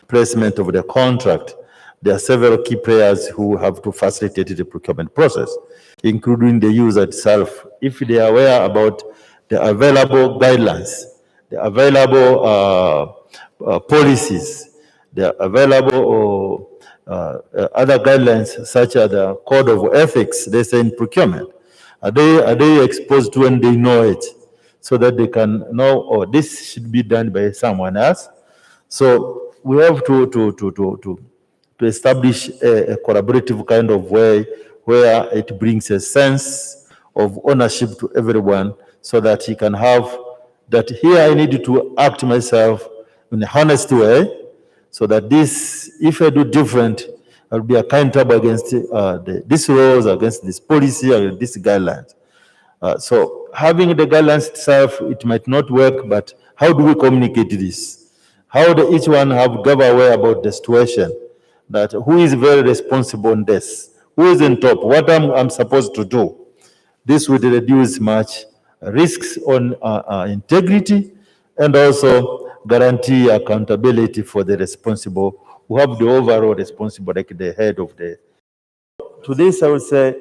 placement of the contract, there are several key players who have to facilitate the procurement process, including the user itself. If they are aware about the available guidelines, the available policies, the available other guidelines such as the code of ethics, they say in procurement, are they exposed to and they know it, so that they can know, oh, this should be done by someone else. So we have to establish a collaborative kind of way where it brings a sense of ownership to everyone, so that he can have that here I need to act myself in a honest way, so that this, if I do different, I'll be accountable against these laws, against this policy, against these guidelines. So having the guidelines itself, it might not work, but how do we communicate this? How do each one have gather aware about the situation, that who is very responsible on this, who is on top, what I'm supposed to do. This would reduce much risks on integrity, and also guarantee accountability for the responsible, who have the overall responsible, like the head of the. To this, I would say,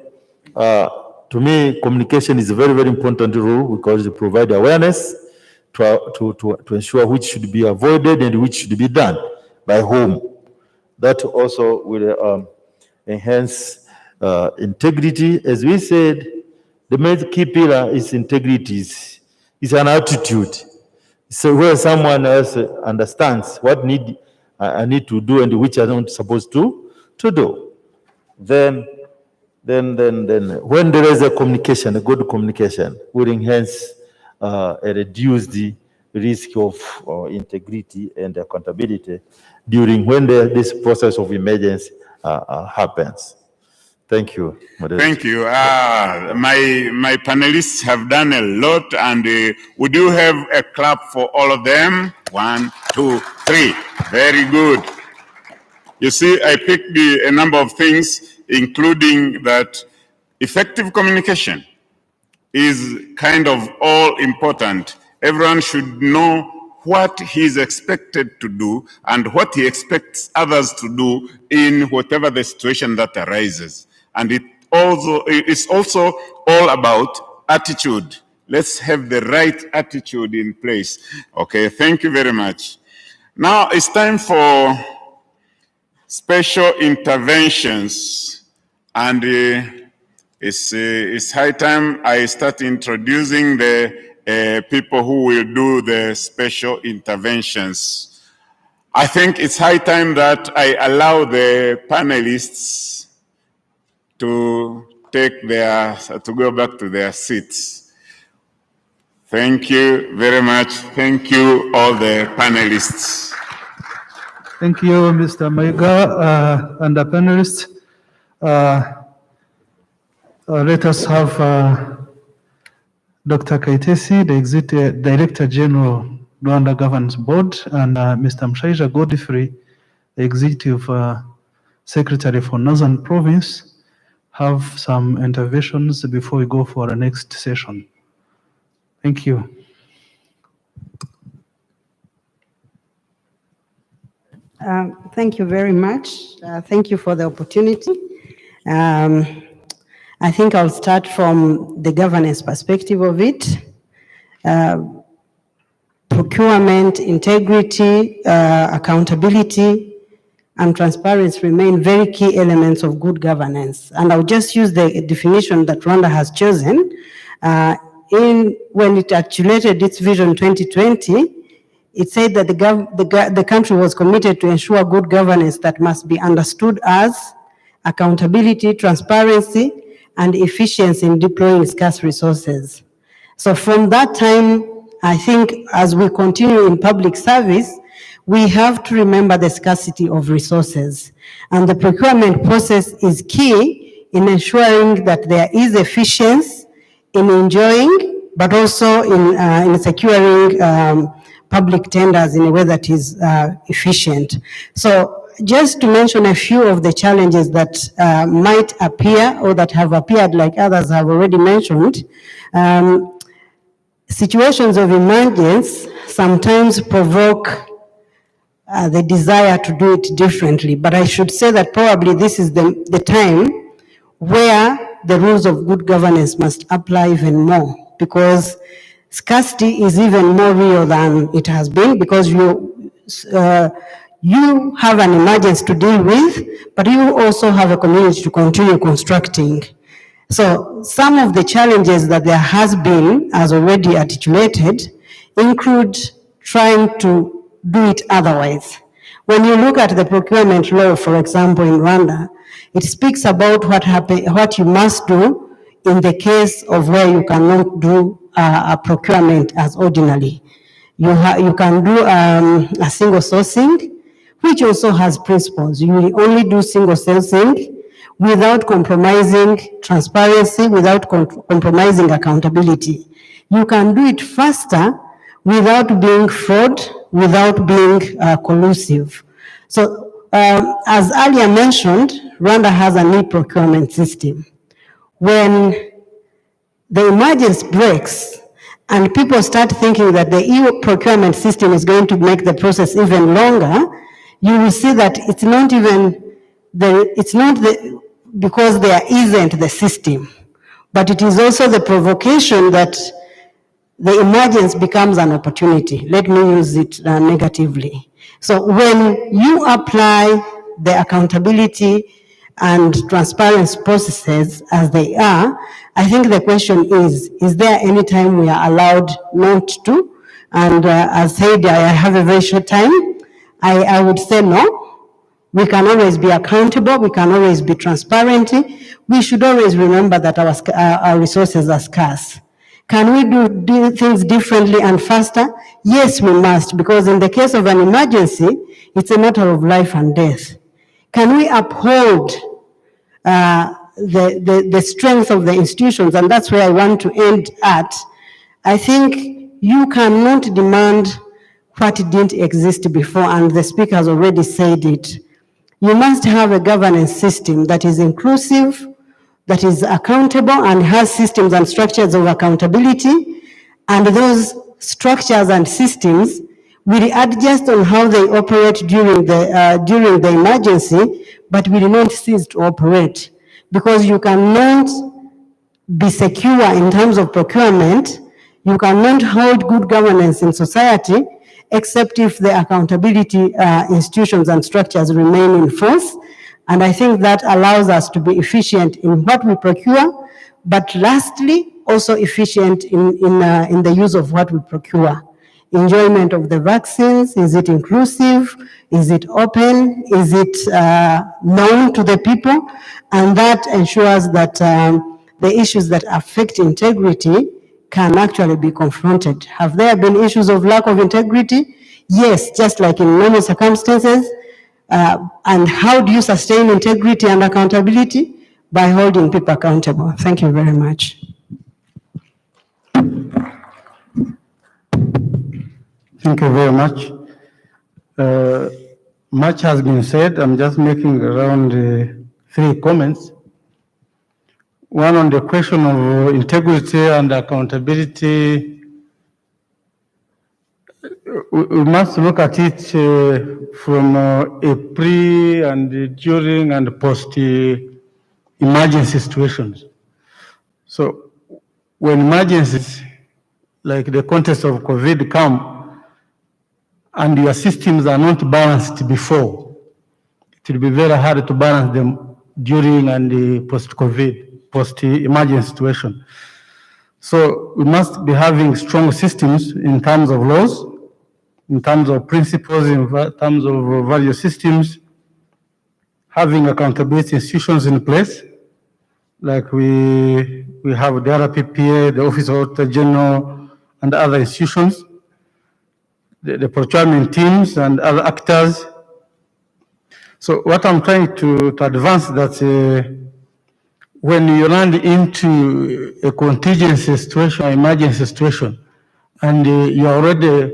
to me, communication is a very, very important role, because they provide awareness to ensure which should be avoided and which should be done by whom. That also will enhance integrity. As we said, the main key pillar is integrity. It's an attitude. So where someone else understands what I need to do and which I'm not supposed to do. Then when there is a communication, a good communication, will enhance and reduce the risk of integrity and accountability during when this process of emergency happens. Thank you. Thank you. My panelists have done a lot, and would you have a clap for all of them? 1, 2, 3. Very good. You see, I picked a number of things, including that effective communication is kind of all important. Everyone should know what he is expected to do and what he expects others to do in whatever the situation that arises. And it's also all about attitude. Let's have the right attitude in place. Okay, thank you very much. Now it's time for special interventions, and it's high time I start introducing the people who will do the special interventions. I think it's high time that I allow the panelists to go back to their seats. Thank you very much. Thank you, all the panelists. Thank you, Mr. Maiga, and the panelists. Let us have Dr. Kaitesi, the Executive Director General, Rwanda Governance Board, and Mr. Mshaija Godfrey, the Executive Secretary for Northern Province, have some interventions before we go for the next session. Thank you. Thank you very much. Thank you for the opportunity. I think I'll start from the governance perspective of it. Procurement, integrity, accountability, and transparency remain very key elements of good governance. And I'll just use the definition that Rwanda has chosen. When it articulated its Vision 2020, it said that the country was committed to ensure good governance that must be understood as accountability, transparency, and efficiency in deploying scarce resources. So from that time, I think as we continue in public service, we have to remember the scarcity of resources. And the procurement process is key in ensuring that there is efficiency in enjoying, but also in securing public tenders in a way that is efficient. So just to mention a few of the challenges that might appear or that have appeared, like others have already mentioned, situations of emergence sometimes provoke the desire to do it differently. But I should say that probably this is the time where the rules of good governance must apply even more, because scarcity is even more real than it has been, because you have an emergency to deal with, but you also have a community to continue constructing. So some of the challenges that there has been, as already articulated, include trying to do it otherwise. When you look at the procurement law, for example, in Rwanda, it speaks about what you must do in the case of where you cannot do a procurement as ordinarily. You can do a single sourcing, which also has principles. You will only do single sourcing without compromising transparency, without compromising accountability. You can do it faster without being fraud, without being collusive. So as earlier mentioned, Rwanda has an e-procurement system. When the emergency breaks and people start thinking that the e-procurement system is going to make the process even longer, you will see that it's not because there isn't the system, but it is also the provocation that the emergency becomes an opportunity. Let me use it negatively. So when you apply the accountability and transparency processes as they are, I think the question is there any time we are allowed not to? And as said, I have a very short time. I would say no. We can always be accountable. We can always be transparent. We should always remember that our resources are scarce. Can we do things differently and faster? Yes, we must, because in the case of an emergency, it's a matter of life and death. Can we uphold the strength of the institutions? And that's where I want to end at. I think you cannot demand what didn't exist before, and the speaker has already said it. You must have a governance system that is inclusive, that is accountable, and has systems and structures of accountability, and those structures and systems will adjust on how they operate during the emergency, but will not cease to operate, because you cannot be secure in terms of procurement, you cannot hold good governance in society, except if the accountability institutions and structures remain in force. And I think that allows us to be efficient in what we procure, but lastly, also efficient in the use of what we procure. Enjoyment of the vaccines, is it inclusive? Is it open? Is it known to the people? And that ensures that the issues that affect integrity can actually be confronted. Have there been issues of lack of integrity? Yes, just like in normal circumstances. And how do you sustain integrity and accountability? By holding people accountable. Thank you very much. Thank you very much. Much has been said. I'm just making around 3 comments. One on the question of integrity and accountability. We must look at it from a pre and during and post emergency situations. So when emergencies like the context of COVID come and your systems are not balanced before, it will be very hard to balance them during and the post-COVID, post-emergency situation. So we must be having strong systems in terms of laws, in terms of principles, in terms of value systems, having accountability institutions in place, like we have the RPPA, the Office of Auditor General, and other institutions, the procurement teams and other actors. So what I'm trying to advance that when you land into a contingency situation, or emergency situation, and you're already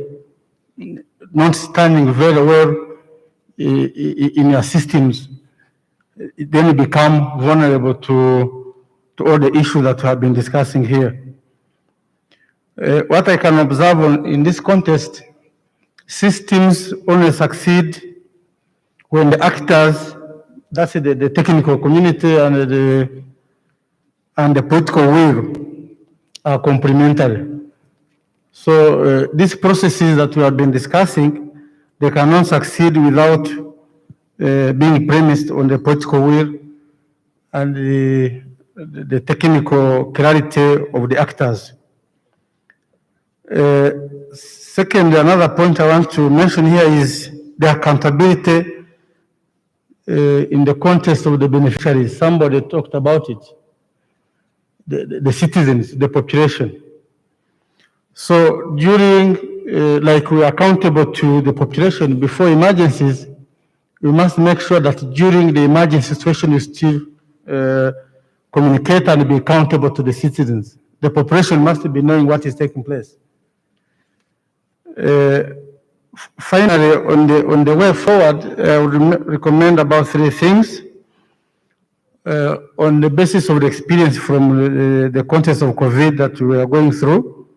not standing very well in your systems, then you become vulnerable to all the issues that we have been discussing here. What I can observe in this context, Systems only succeed when the actors, that's the technical community and the political will, are complementary. So these processes that we have been discussing, they cannot succeed without being premised on the political will and the technical clarity of the actors. Second, another point I want to mention here is the accountability in the context of the beneficiaries. Somebody talked about it, the citizens, the population. So during, like we are accountable to the population before emergencies, we must make sure that during the emergency situation we still communicate and be accountable to the citizens. The population must be knowing what is taking place. Finally, on the way forward, I would recommend about 3 things. On the basis of the experience from the context of COVID that we are going through,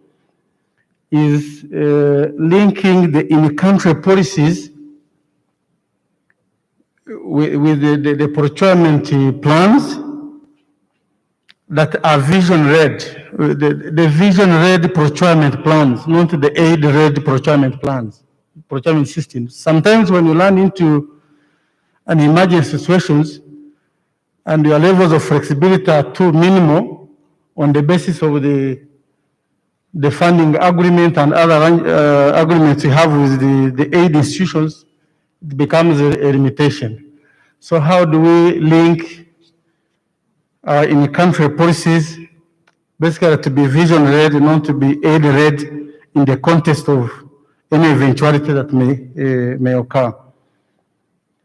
is linking the in-country policies with the procurement plans that are vision-led, the vision-led procurement plans, not the aid-led procurement plans, procurement systems. Sometimes when you land into an emergency situations and your levels of flexibility are too minimal on the basis of the funding agreement and other agreements you have with the aid institutions, it becomes a limitation. So how do we link in-country policies basically to be vision-led, not to be aid-led in the context of any eventuality that may occur?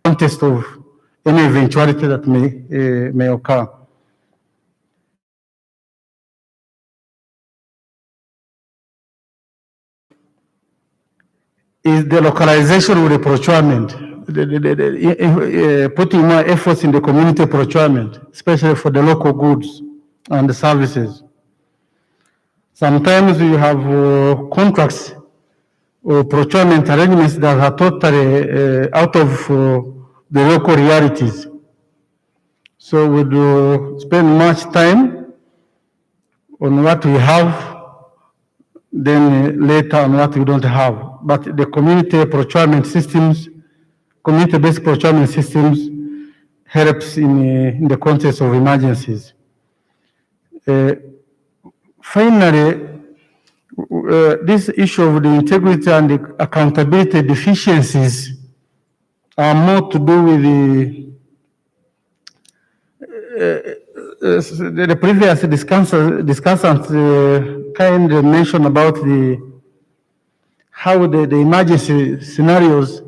Context of any eventuality that may occur. Is the localization of the procurement, putting more efforts in the community procurement, especially for the local goods and the services. Sometimes you have contracts or procurement arrangements that are totally out of the local realities. So we do spend much time on what we have, then later on what we don't have. But the community procurement systems, community-based procurement systems helps in the context of emergencies. Finally, this issue of the integrity and the accountability deficiencies are more to do with the previous discussants kind of mentioned about how the emergency scenarios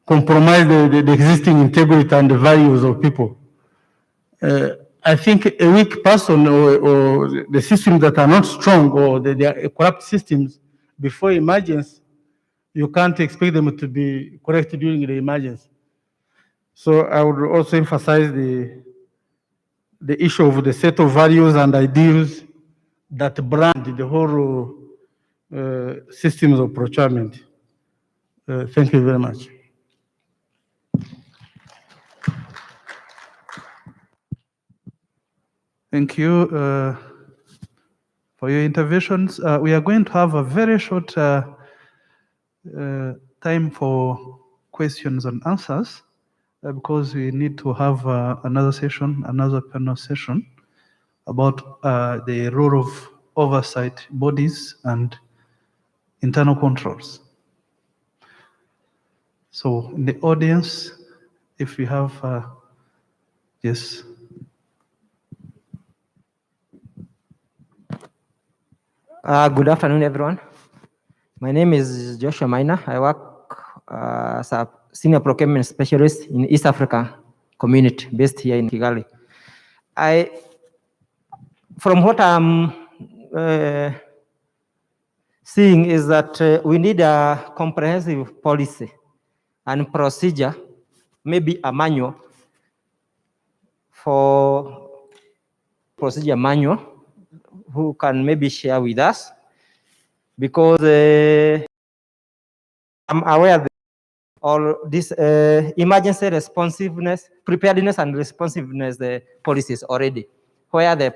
compromise the existing integrity and the values of people. I think a weak person or the systems that are not strong or they are corrupt systems before emergency, you can't expect them to be correct during the emergency. So I would also emphasize the issue of the set of values and ideals that brand the whole systems of procurement. Thank you very much. Thank you for your interventions. We are going to have a very short time for questions and answers because we need to have another session, another panel session about the role of oversight bodies and internal controls. So in the audience, if we have, yes. Good afternoon, everyone. My name is Joshua Maina. I work as a senior procurement specialist in East Africa community based here in Kigali. From what I'm seeing is that we need a comprehensive policy and procedure, maybe a manual for procedure manual who can maybe share with us, because I'm aware that all this emergency responsiveness, preparedness and responsiveness, the policies already, where the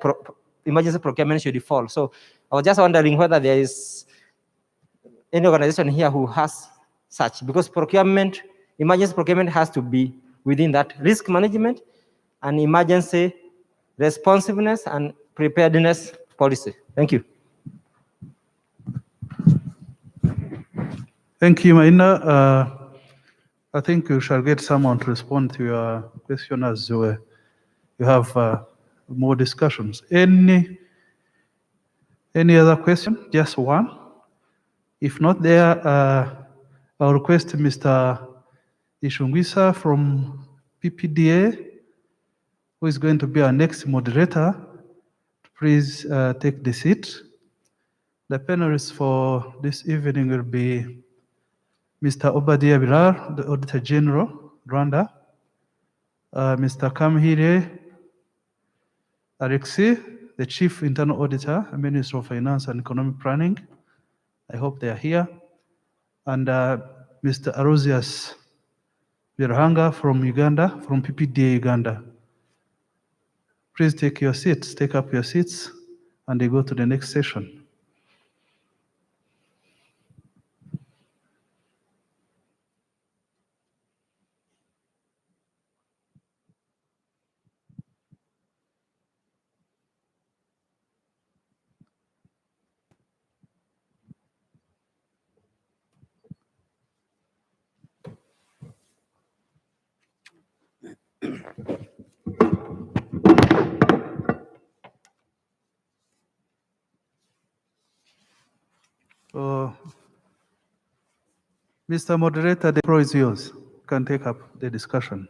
emergency procurement should fall. So I was just wondering whether there is any organization here who has such, because procurement, emergency procurement has to be within that risk management and emergency responsiveness and preparedness policy. Thank you. Thank you, Maina. I think you shall get someone to respond to your question as you have more discussions. Any other question? Just one? If not there, I'll request Mr. Ishungwisa from PPDA, who is going to be our next moderator, to please take the seat. The panelists for this evening will be Mr. Obadiah Birar, the Auditor General, Rwanda, Mr. Kamhire Alexi, the Chief Internal Auditor, Minister of Finance and Economic Planning. I hope they are here. And Mr. Arosius Birhanga from Uganda, from PPDA Uganda. Please take your seats, take up your seats, and they go to the next session. Mr. Moderator, the floor is yours. You can take up the discussion.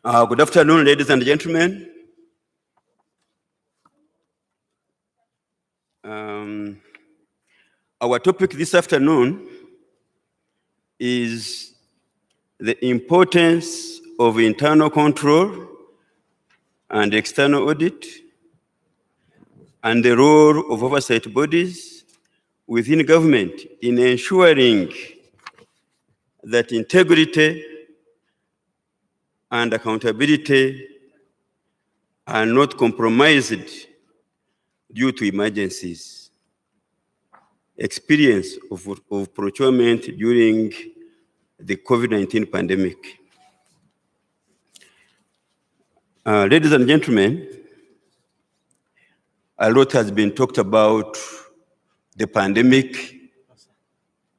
Good afternoon, ladies and gentlemen. Our topic this afternoon is the importance of internal control and external audit and the role of oversight bodies within government in ensuring that integrity and accountability are not compromised due to emergencies. Experience of procurement during the COVID-19 pandemic. Ladies and gentlemen, a lot has been talked about the pandemic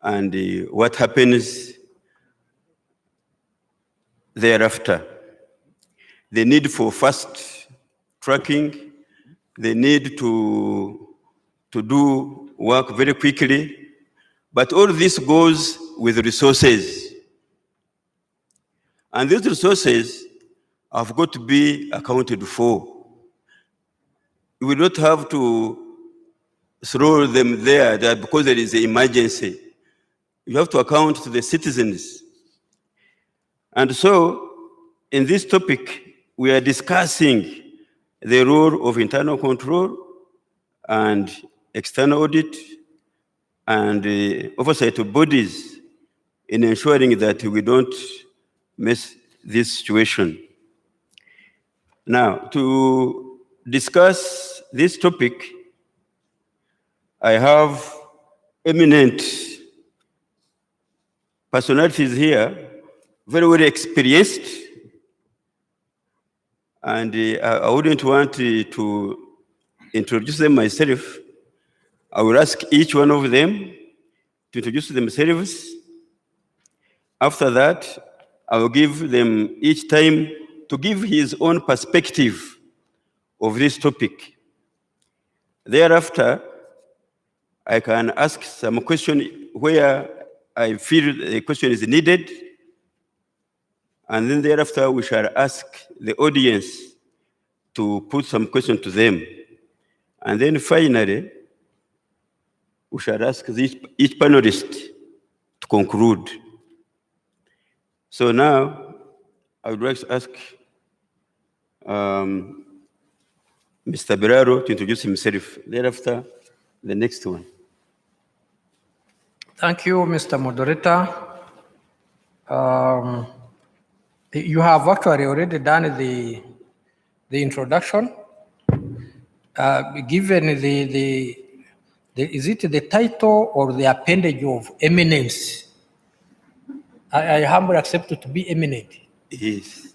and what happens thereafter. The need for fast tracking, the need to do work very quickly, but all this goes with resources. And these resources have got to be accounted for. We will not have to throw them there that because there is an emergency. You have to account to the citizens. And so, in this topic, we are discussing the role of internal control and external audit and oversight of bodies in ensuring that we don't miss this situation. Now, to discuss this topic, I have eminent personalities here, very, very experienced, and I wouldn't want to introduce them myself. I will ask each one of them to introduce themselves. After that, I will give them each time to give his own perspective of this topic. Thereafter, I can ask some question where I feel the question is needed, and then thereafter we shall ask the audience to put some question to them. And then finally, we shall ask each panelist to conclude. So now, I would like to ask Mr. Biraro to introduce himself. Thereafter, the next one. Thank you, Mr. Moderator. You have actually already done the introduction. Given is it the title or the appendage of eminence? I humbly accept it to be eminent. Yes.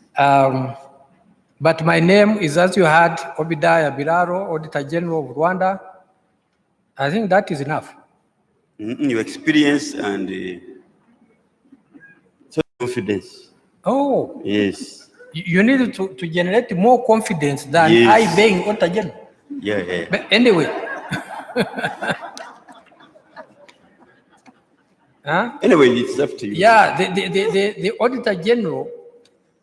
But my name is, as you heard, Obadiah Biraro, Auditor General of Rwanda. I think that is enough. Your experience and confidence. Oh. Yes. You need to generate more confidence than Yes. I being Auditor General. Yeah. But anyway. Anyway, it's up to you. Yeah, the Auditor General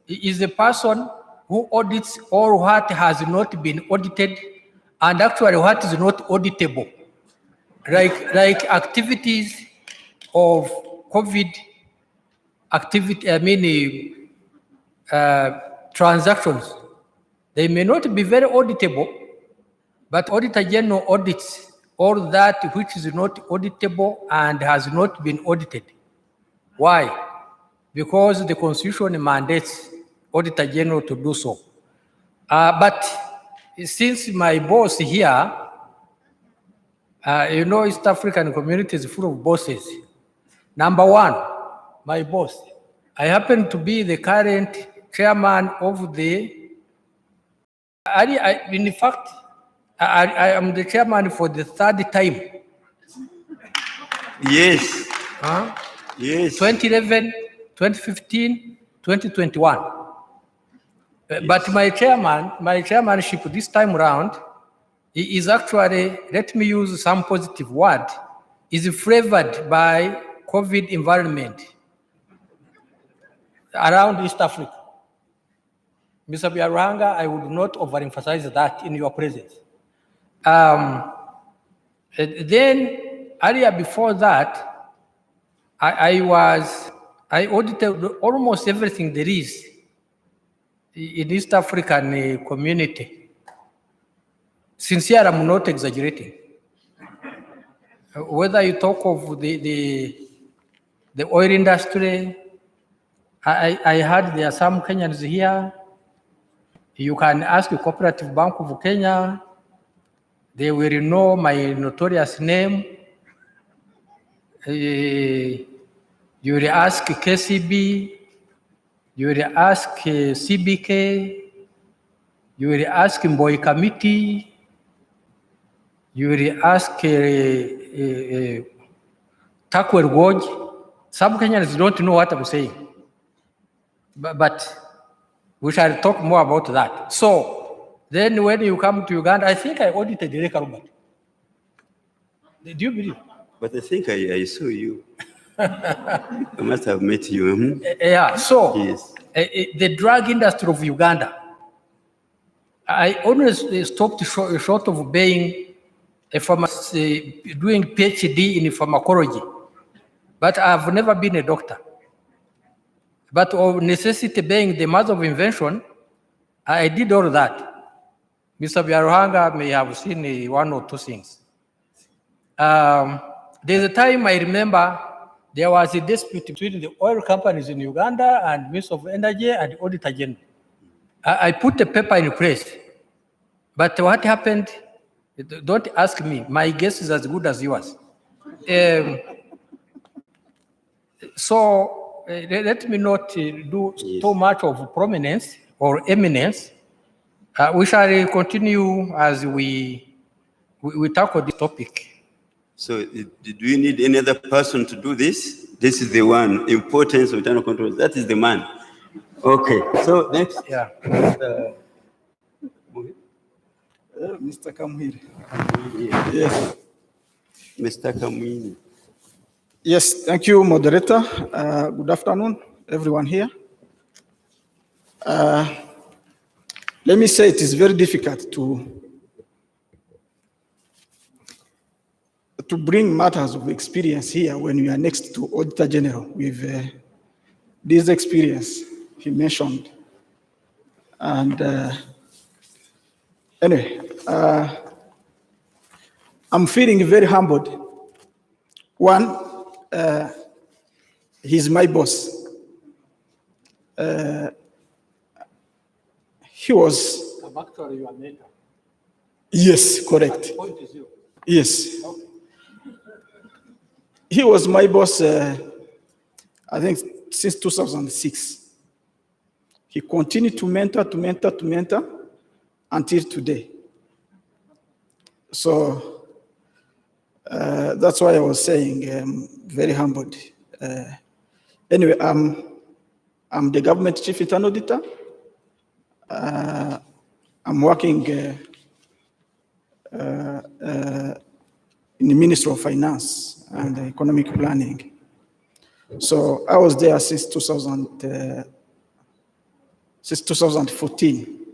is the person who audits all what has not been audited and actually what is not auditable. Like activities of COVID transactions. They may not be very auditable, but Auditor General audits all that which is not auditable and has not been audited. Why? Because the Constitution mandates Auditor General to do so. But since my boss here, East African community is full of bosses. Number one, my boss. I happen to be the current chairman of the, in fact, I am the chairman for the third time. Yes. Yes. 2011, 2015, 2021. Yes. But my chairmanship this time around is actually, let me use some positive word, is flavored by COVID environment around East Africa. Mr. Biaranga, I would not overemphasize that in your presence. Then earlier before that, I audited almost everything there is in East African community. Sincere, I'm not exaggerating. Whether you talk of the oil industry, I heard there are some Kenyans here. You can ask the Cooperative Bank of Kenya. They will know my notorious name. You will ask KCB. You will ask CBK. You will ask Mboy Committee. You will ask Takwel Gorge. Some Kenyans don't know what I'm saying. But we shall talk more about that. So then when you come to Uganda, I think I audited the Robert. Do you believe? But I think I saw you. I must have met you. Yeah, so yes. The drug industry of Uganda, I always stopped short of being a doing PhD in pharmacology, but I've never been a doctor. But of necessity being the mother of invention, I did all that. Mr. Biaruhanga may have seen one or two things. There's a time I remember there was a dispute between the oil companies in Uganda and Minister of Energy and Auditor General. I put a paper in place, but what happened, don't ask me. My guess is as good as yours. So let me not do too much of prominence or eminence. We shall continue as we tackle this topic. So do you need any other person to do this? This is the one, importance of internal control. That is the man. Okay, so next. Yeah. Mr. Kamwiri. Yes. Mr. Kamwiri. Yes, thank you, moderator. Good afternoon, everyone here. Let me say, it is very difficult to bring matters of experience here when we are next to Auditor General with this experience he mentioned. And anyway, I'm feeling very humbled. One, he's my boss. He was. I'm actually your mentor. Yes, correct. Point is you. Yes. Okay. He was my boss, I think, since 2006. He continued to mentor until today. So that's why I was saying very humbled. Anyway, I'm the government chief internal auditor. I'm working in the Ministry of Finance and Economic Planning. So I was there since 2014.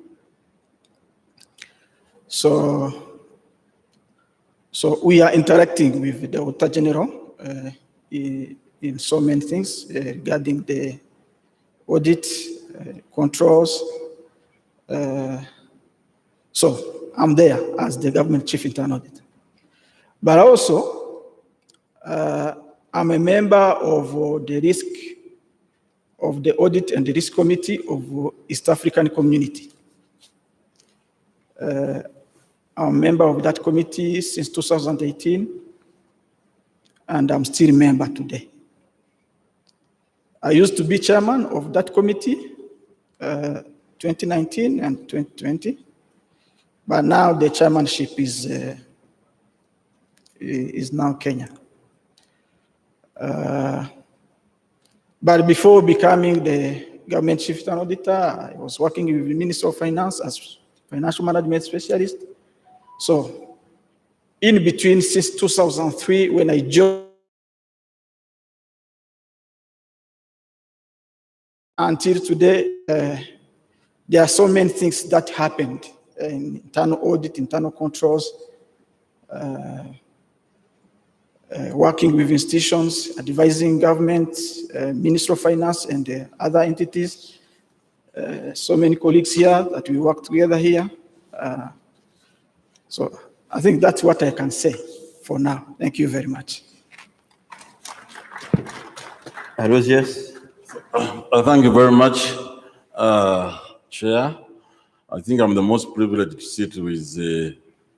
So we are interacting with the Auditor General in so many things regarding the audit, controls. So I'm there as the government chief internal auditor. But also, I'm a member of the Audit and the Risk Committee of East African Community. I'm a member of that committee since 2018, and I'm still a member today. I used to be chairman of that committee 2019 and 2020, but now the chairmanship is now Kenya. But before becoming the government chief internal auditor, I was working with the Ministry of Finance as financial management specialist. So in between, since 2003, when I joined, until today, there are so many things that happened in internal audit, internal controls, working with institutions, advising government, Ministry of Finance, and other entities. So many colleagues here that we work together here. So I think that's what I can say for now. Thank you very much. Yes. Thank you very much, Chair. I think I'm the most privileged to sit with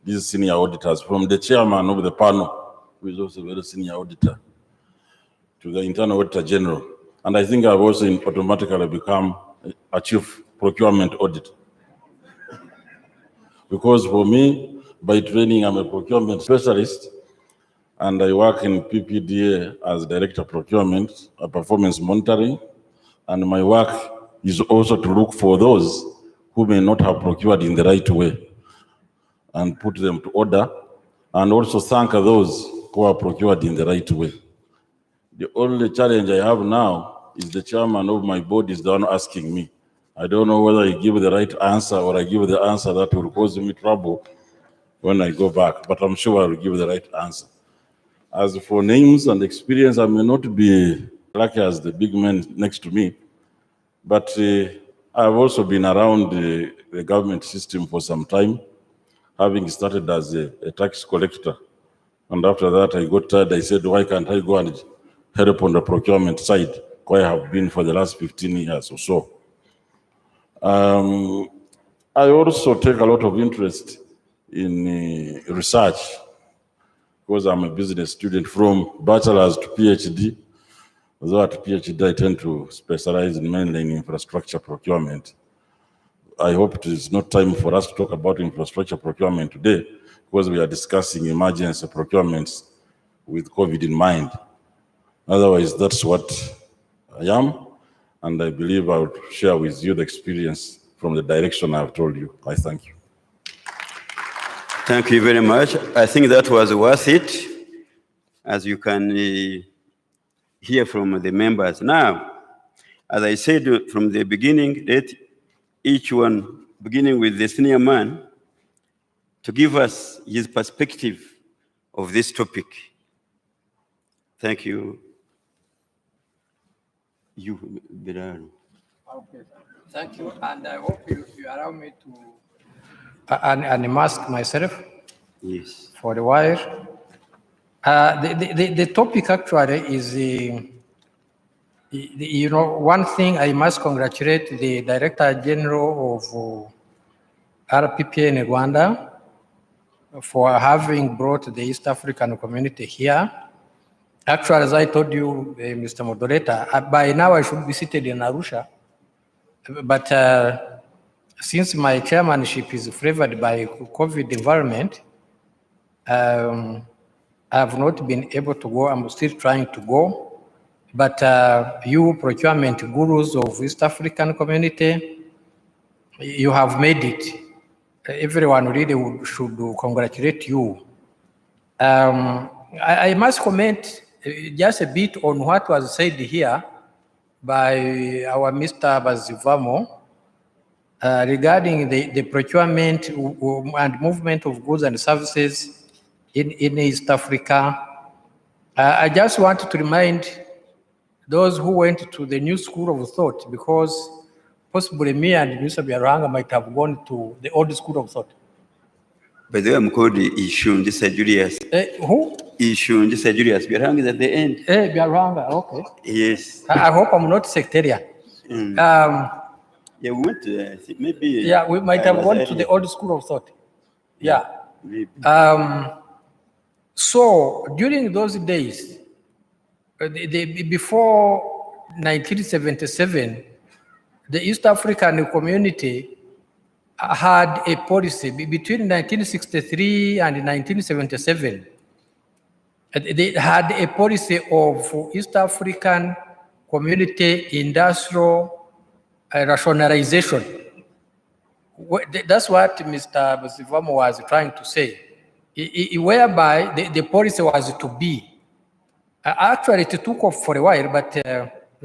these senior auditors, from the chairman of the panel, who is also a very senior auditor, to the internal auditor general. And I think I've also automatically become a chief procurement auditor. Because for me, by training, I'm a procurement specialist, and I work in PPDA as director of procurement, performance monitoring, and my work is also to look for those who may not have procured in the right way and put them to order, and also thank those who have procured in the right way. The only challenge I have now is the chairman of my board is the one asking me. I don't know whether I give the right answer or I give the answer that will cause me trouble when I go back, but I'm sure I will give the right answer. As for names and experience, I may not be lucky as the big man next to me, but I've also been around the government system for some time, having started as a tax collector. And after that, I got tired. I said, why can't I go and help on the procurement side, where I have been for the last 15 years or so. I also take a lot of interest in research, because I'm a business student from bachelor's to PhD. Although at PhD, I tend to specialize mainly in infrastructure procurement. I hope it is not time for us to talk about infrastructure procurement today, because we are discussing emergency procurements with COVID in mind. Otherwise, that's what I am, and I believe I would share with you the experience from the direction I've told you. I thank you. Thank you very much. I think that was worth it, as you can hear from the members. Now, as I said from the beginning, let each one, beginning with the senior man, to give us his perspective of this topic. Thank you. You, Bilal. Okay, thank you, and I hope you allow me to unmask myself Yes. for a while. The topic actually is, you know, one thing I must congratulate the Director General of RPPA in Rwanda for having brought the East African community here. Actually, as I told you, Mr. Moderator, by now I should be seated in Arusha, but since my chairmanship is favored by COVID environment, I have not been able to go. I'm still trying to go. But you procurement gurus of East African community, you have made it. Everyone really should congratulate you. I must comment just a bit on what was said here by our Mr. Bazivamo regarding the procurement and movement of goods and services in East Africa. I just want to remind those who went to the new school of thought, because possibly me and Mr. Biaranga might have gone to the old school of thought. By the way, I'm called Ishun, Sir Julius. Who? Ishun, Sir Julius. Biaranga is at the end. Biaranga, okay. Yes. I hope I'm not sectarian. Yeah, we went to, maybe. Yeah, we might have gone to the old school of thought. Yeah. Maybe. So during those days, before 1977, the East African community had a policy between 1963 and 1977. They had a policy of East African community industrial rationalization. That's what Mr. Basivamo was trying to say, whereby the policy was to be. Actually, it took off for a while, but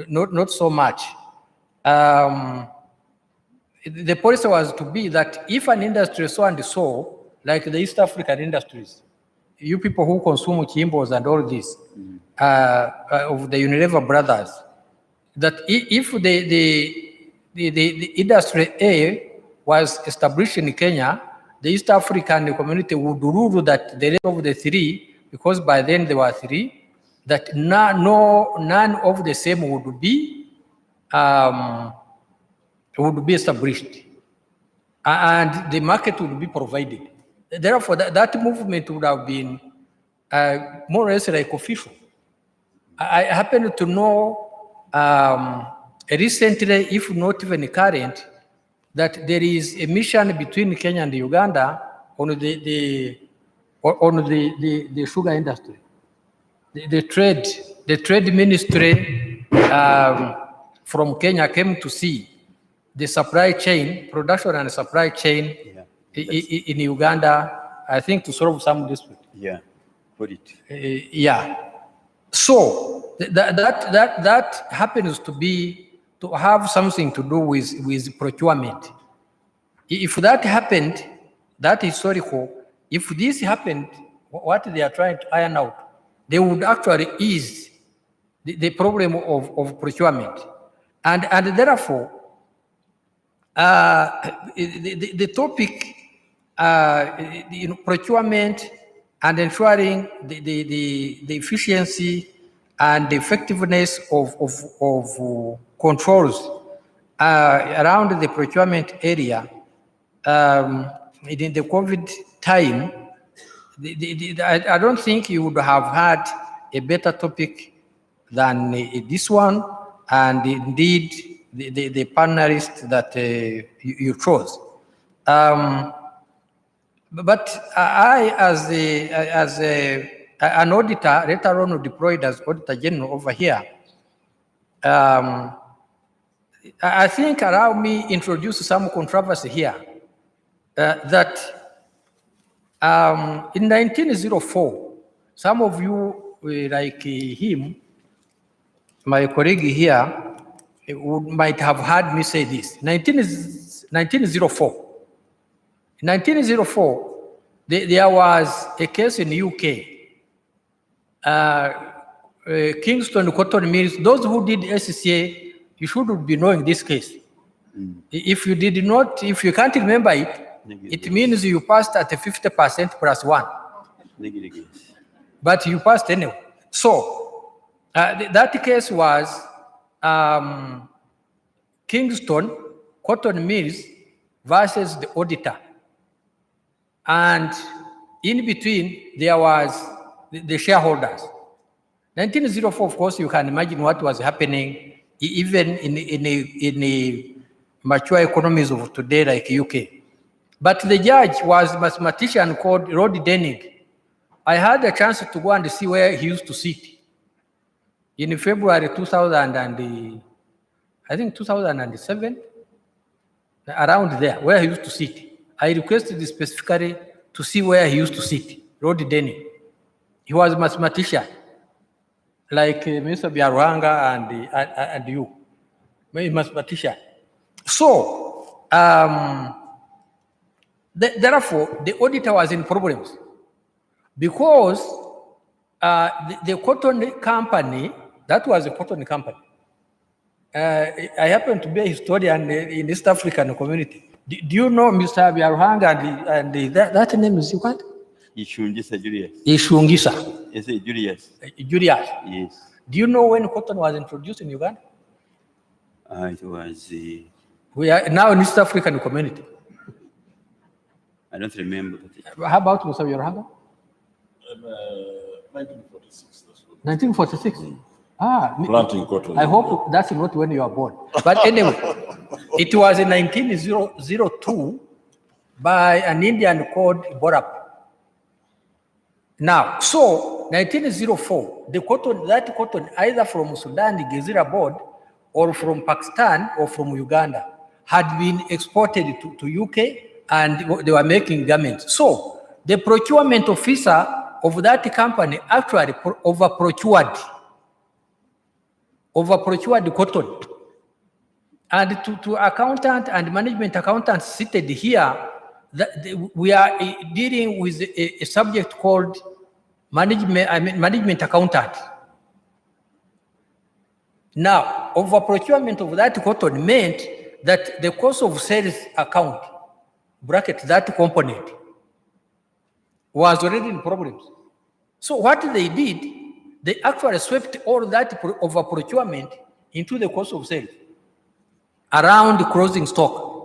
not so much. The policy was to be that if an industry so and so, like the East African industries, you people who consume chimbos and all this, of the Unilever brothers, that if the industry A was established in Kenya, the East African community would rule that the rest of the three, because by then there were three, that none of the same would be established, and the market would be provided. Therefore, that movement would have been more or less like official. I happen to know recently, if not even current, that there is a mission between Kenya and Uganda on the sugar industry. The trade ministry from Kenya came to see the supply chain, production and supply chain in Uganda, I think, to solve some dispute. Yeah, put it. Yeah. So that happens to have something to do with procurement. If that happened, that historical, if this happened, what they are trying to iron out, they would actually ease the problem of procurement. And therefore, the topic, procurement and ensuring the efficiency and the effectiveness of controls around the procurement area in the COVID time, I don't think you would have had a better topic than this one, and indeed the panelists that you chose. But I, as an auditor, later on deployed as Auditor General over here, I think allow me introduce some controversy here. That in 1904, some of you like him, my colleague here, might have heard me say this. 1904. In 1904, there was a case in UK Kingston Cotton Mills, those who did SCA, you should be knowing this case. If you did not, if you can't remember it, it means you passed at 50% plus 1. But you passed anyway. So that case was Kingston Cotton Mills versus the auditor. And in between, there was the shareholders. 1904, of course, you can imagine what was happening even in the mature economies of today like UK. But the judge was a mathematician called Rod Denning. I had a chance to go and see where he used to sit. In February 2000 and I think 2007, around there, where he used to sit. I requested specifically to see where he used to sit, Rod Denning. He was a mathematician, like Mr. Biaruhanga and you, maybe mathematician. So, therefore, the auditor was in problems because the cotton company, that was a cotton company. I happen to be a historian in East African community. Do you know Mr. Biaruhanga and that name is what? Ishungisa Julius. Ishungisa. Yes, Julius. Julius. Yes. Do you know when cotton was introduced in Uganda? It was. We are now in East African community. I don't remember. How about Mr. Biaruhanga? 1946. 1946. Planting cotton. I hope that's not when you are born. But anyway, it was in 1902 by an Indian called Borap. Now, so 1904, that cotton either from Sudan, the Gezira board, or from Pakistan or from Uganda had been exported to UK and they were making garments. So the procurement officer of that company actually over-procured cotton. And to accountant and management accountants seated here, we are dealing with a subject called management accountant. Now, over-procurement of that cotton meant that the cost of sales account, bracket that component, was already in problems. So what they did, they actually swept all that over-procurement into the cost of sales around the closing stock.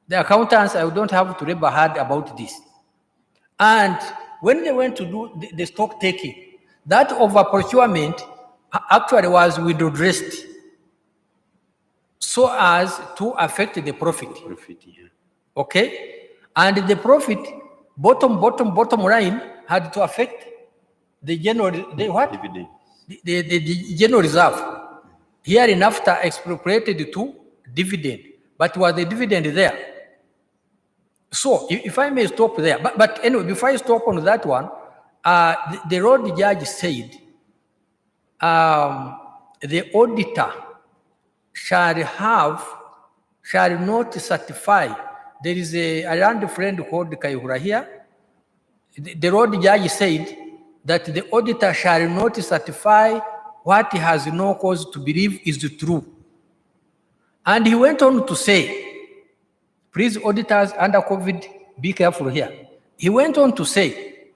The accountants, I don't have to labor hard about this. And when they went to do the stock taking, that over-procurement actually was window-dressed so as to affect the profit. Okay? And the profit, bottom line, had to affect the general, the general reserve. Here in NAFTA expropriated to dividend, but was the dividend there? So if I may stop there, but anyway, before I stop on that one, the road judge said the auditor shall not certify. There is a land friend called Kayihura here. The road judge said that the auditor shall not certify what he has no cause to believe is true. And he went on to say, please, auditors under COVID, be careful here. He went on to say,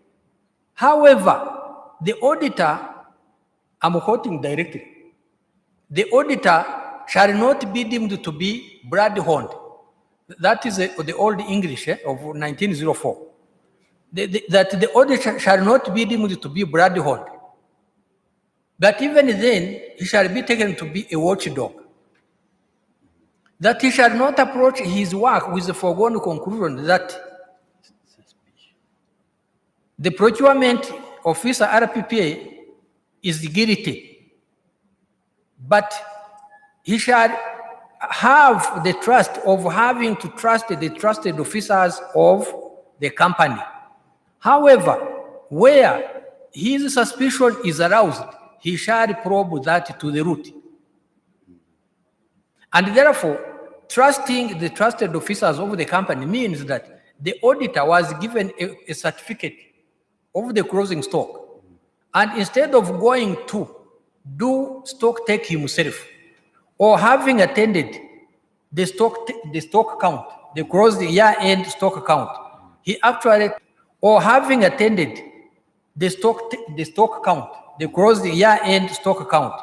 however, the auditor, I'm quoting directly, the auditor shall not be deemed to be bloodhound. That is the old English of 1904. That the auditor shall not be deemed to be bloodhound. But even then, he shall be taken to be a watchdog. That he shall not approach his work with the foregone conclusion that the procurement officer, RPPA, is guilty. But he shall have the trust of having to trust the trusted officers of the company. However, where his suspicion is aroused, he shall probe that to the root. And therefore, trusting the trusted officers of the company means that the auditor was given a certificate of the closing stock. And instead of going to do stock take himself, or having attended the stock count, the gross year-end stock count, he actually, or having attended the stock count, the gross year-end stock count,